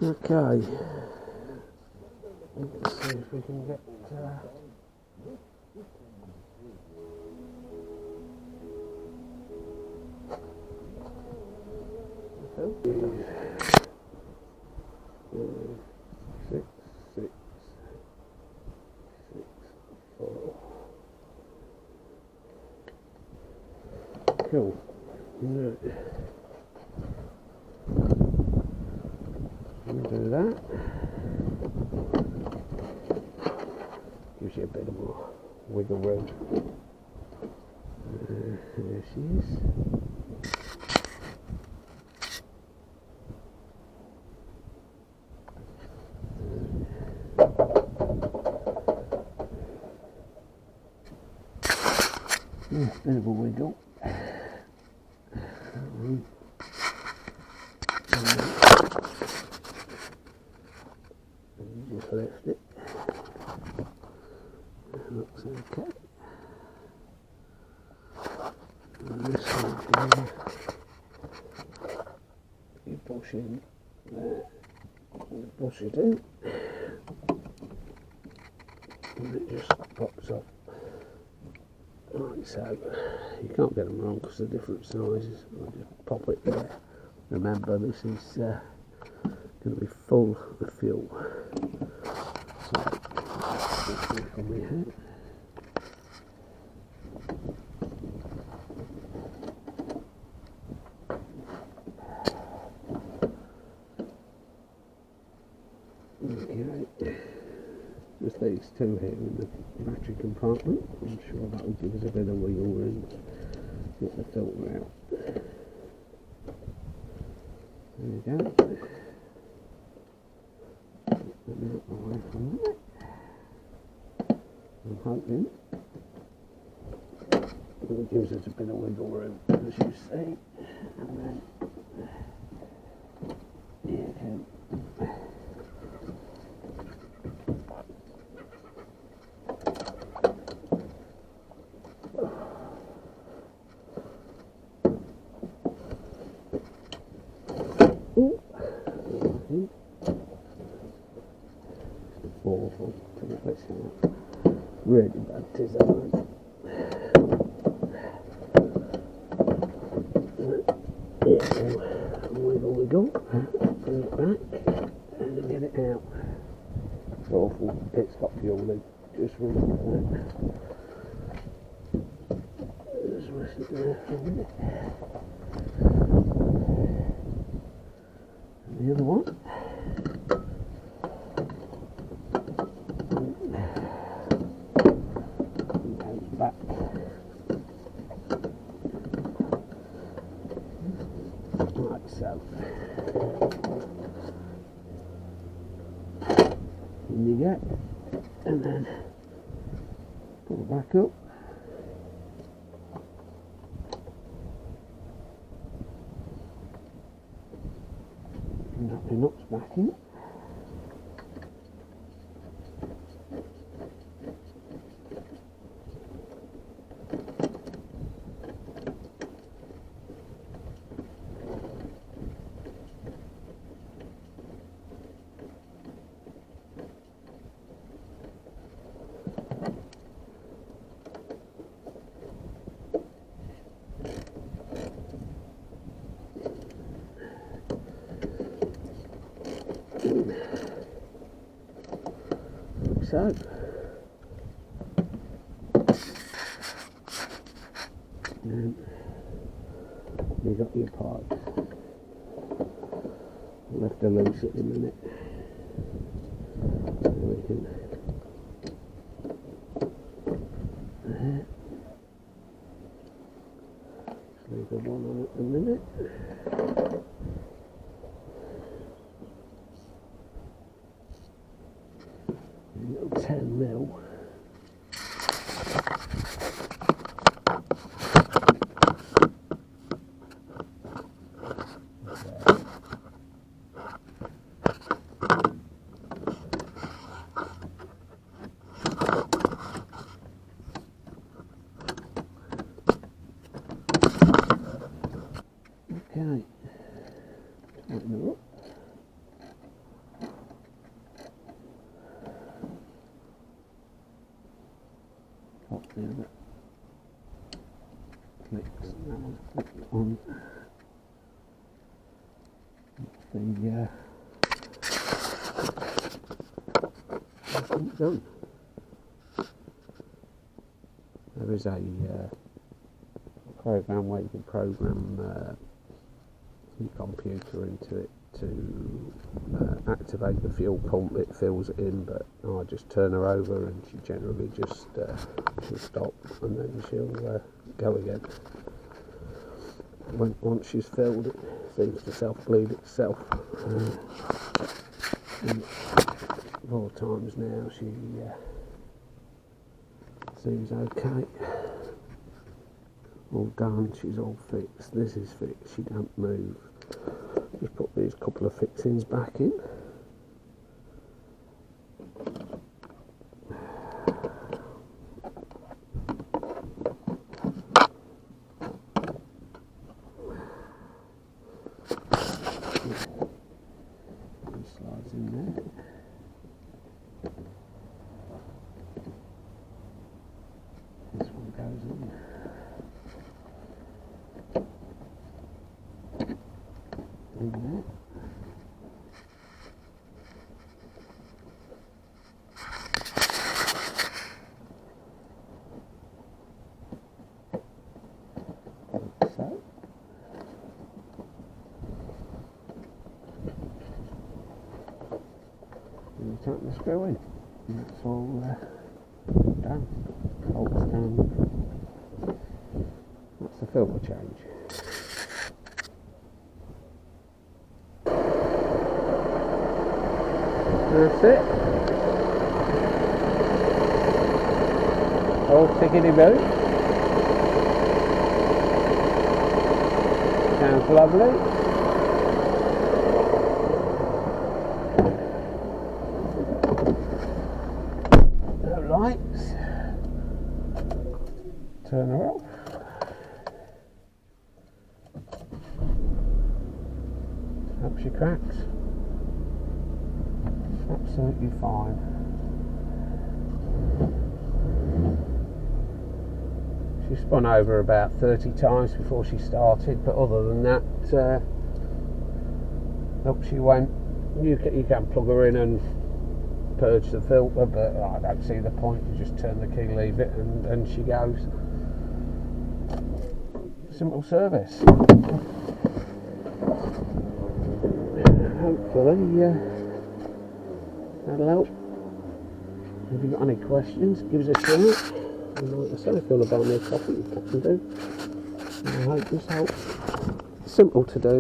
Okay, let's see if we can get six, six, 4. Cool. Right. Do that. Gives you a bit more wiggle room. There she is. Yeah, bit of a wiggle. Just lift it. Looks okay. And this one here, you push in there, you push it in, and it just pops up like so. You can't get them wrong because they're different sizes. I'll just pop it there. Remember, this is going to be full of fuel. So, from here. Okay, just these two here in the battery compartment. I'm sure that will give us a bit of wiggle room to get the filter out. There we go. Get them out away from that. I'm hoping it gives us a bit of wiggle room, as you see. And then you can awful to be fixing it. Really bad design. Wiggle, bring it back and get it out. It's awful, it's got fuel leak, just remember that. Just rest it there for a minute. And the other one. Back. Like so. In you get, and then pull back up. Knock the nuts back in. So, and you got your pipes. Left her loose at the minute. So we can just leave the one on at the minute. Little 10 mil. Okay, tighten her up. done. There is a program where you can program your computer into it to activate the fuel pump. It fills it in, but I just turn her over and she generally just she'll stop and then she'll go again. Once she's filled, it seems to self-bleed itself. 4 times now she seems okay. All done, she's all fixed. This is fixed, she don't move. Just put these couple of fixings back in. Slides in there. This one goes in. In there. Like so. And you tighten the screw in, and that's all done. Bolts done. That's the filter change. That's it. All tickety-boo. Sounds lovely. Lights, turn her off, hope she cracks, absolutely fine. She spun over about 30 times before she started, but other than that, up she went. You can plug her in and purge the filter, but I don't see the point. You just turn the key, leave it, and she goes. Simple service. Hopefully that'll help. If you've got any questions, give us a shout. And like I say, if you want to buy me a coffee, you can do. I hope this helps. Simple to do.